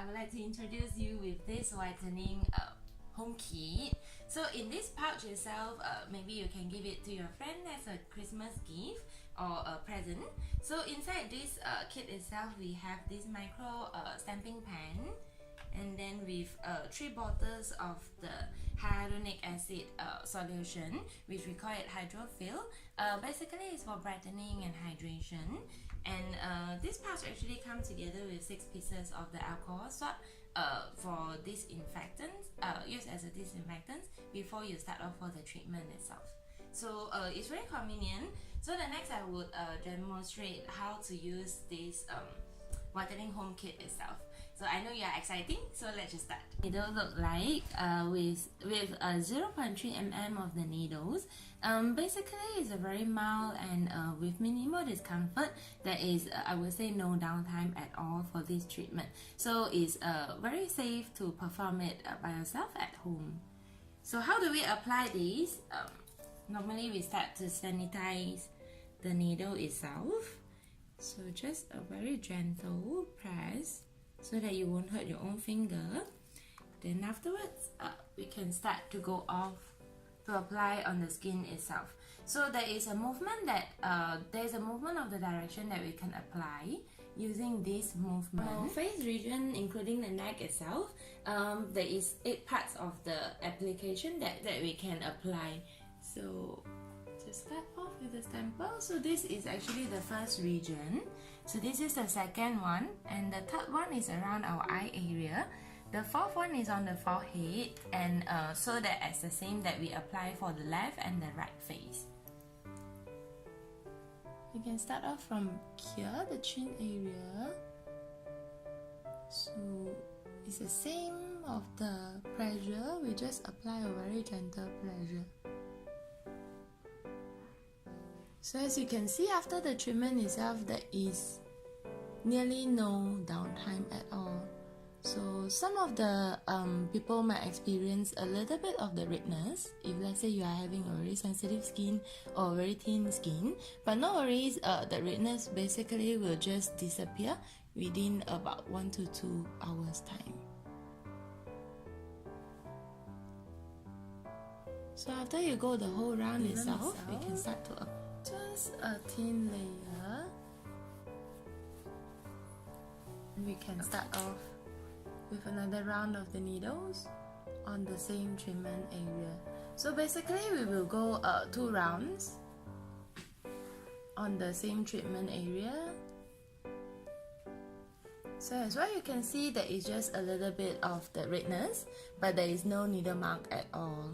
I would like to introduce you with this whitening home kit. So in this pouch itself, maybe you can give it to your friend as a Christmas gift or a present. So inside this kit itself, we have this micro stamping pen, and then with 3 bottles of the hyaluronic acid solution, which we call it hydrophil. Basically it's for brightening and hydration, and this pouch actually comes together with 6 pieces of the alcohol swab for disinfectants, used as a disinfectant before you start off for the treatment itself. So it's very convenient. So the next I would demonstrate how to use this whitening home kit itself. So I know you are excited, so let's just start. It'll look like with 0.3 mm of the needles. Basically it's a very mild and with minimal discomfort. There is I would say no downtime at all for this treatment. So it's very safe to perform it by yourself at home. So how do we apply this? Normally we start to sanitize the needle itself. So just a very gentle press so that you won't hurt your own finger. Then afterwards, we can start to go off to apply on the skin itself. So there is a movement that there's a movement of the direction that we can apply using this movement. Our face region, including the neck itself, there is 8 parts of the application that we can apply. So just start off with the sample. So this is actually the first region. So this is the second one, and the third one is around our eye area. The fourth one is on the forehead, and so that it's the same that we apply for the left and the right face. We can start off from here, the chin area. So it's the same of the pressure, we just apply a very gentle pressure. So as you can see, after the treatment itself, there is nearly no downtime at all. So some of the people might experience a little bit of the redness if let's say you are having a very sensitive skin or very thin skin, but no worries, the redness basically will just disappear within about 1 to 2 hours time. So after you go the whole round itself, we can start to apply just a thin layer. We can start off with another round of the needles on the same treatment area. So basically we will go 2 rounds on the same treatment area. So as well, you can see there is just a little bit of the redness, but there is no needle mark at all.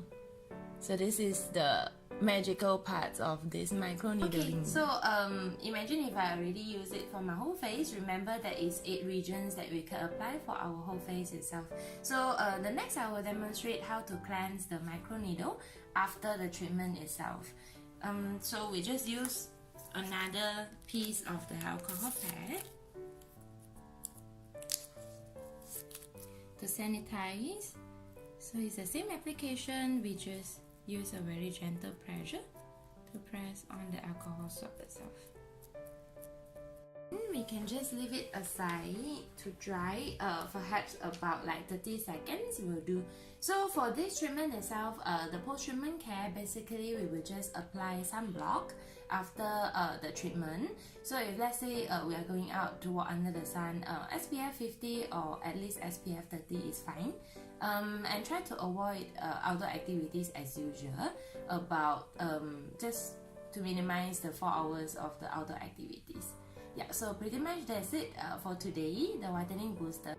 So this is the magical parts of this micro needling. Okay, so imagine if I already use it for my whole face. Remember there is 8 regions that we can apply for our whole face itself. So the next I will demonstrate how to cleanse the micro needle after the treatment itself. So we just use another piece of the alcohol pad to sanitize. So it's the same application, we just use a very gentle pressure to press on the alcohol swab itself. We can just leave it aside to dry, perhaps about like 30 seconds will do. So for this treatment itself, the post-treatment care, basically we will just apply sunblock after the treatment. So if let's say we are going out to walk under the sun, SPF 50 or at least SPF 30 is fine. And try to avoid outdoor activities as usual, about just to minimize the 4 hours of the outdoor activities. Yeah, so pretty much that's it for today, the whitening booster.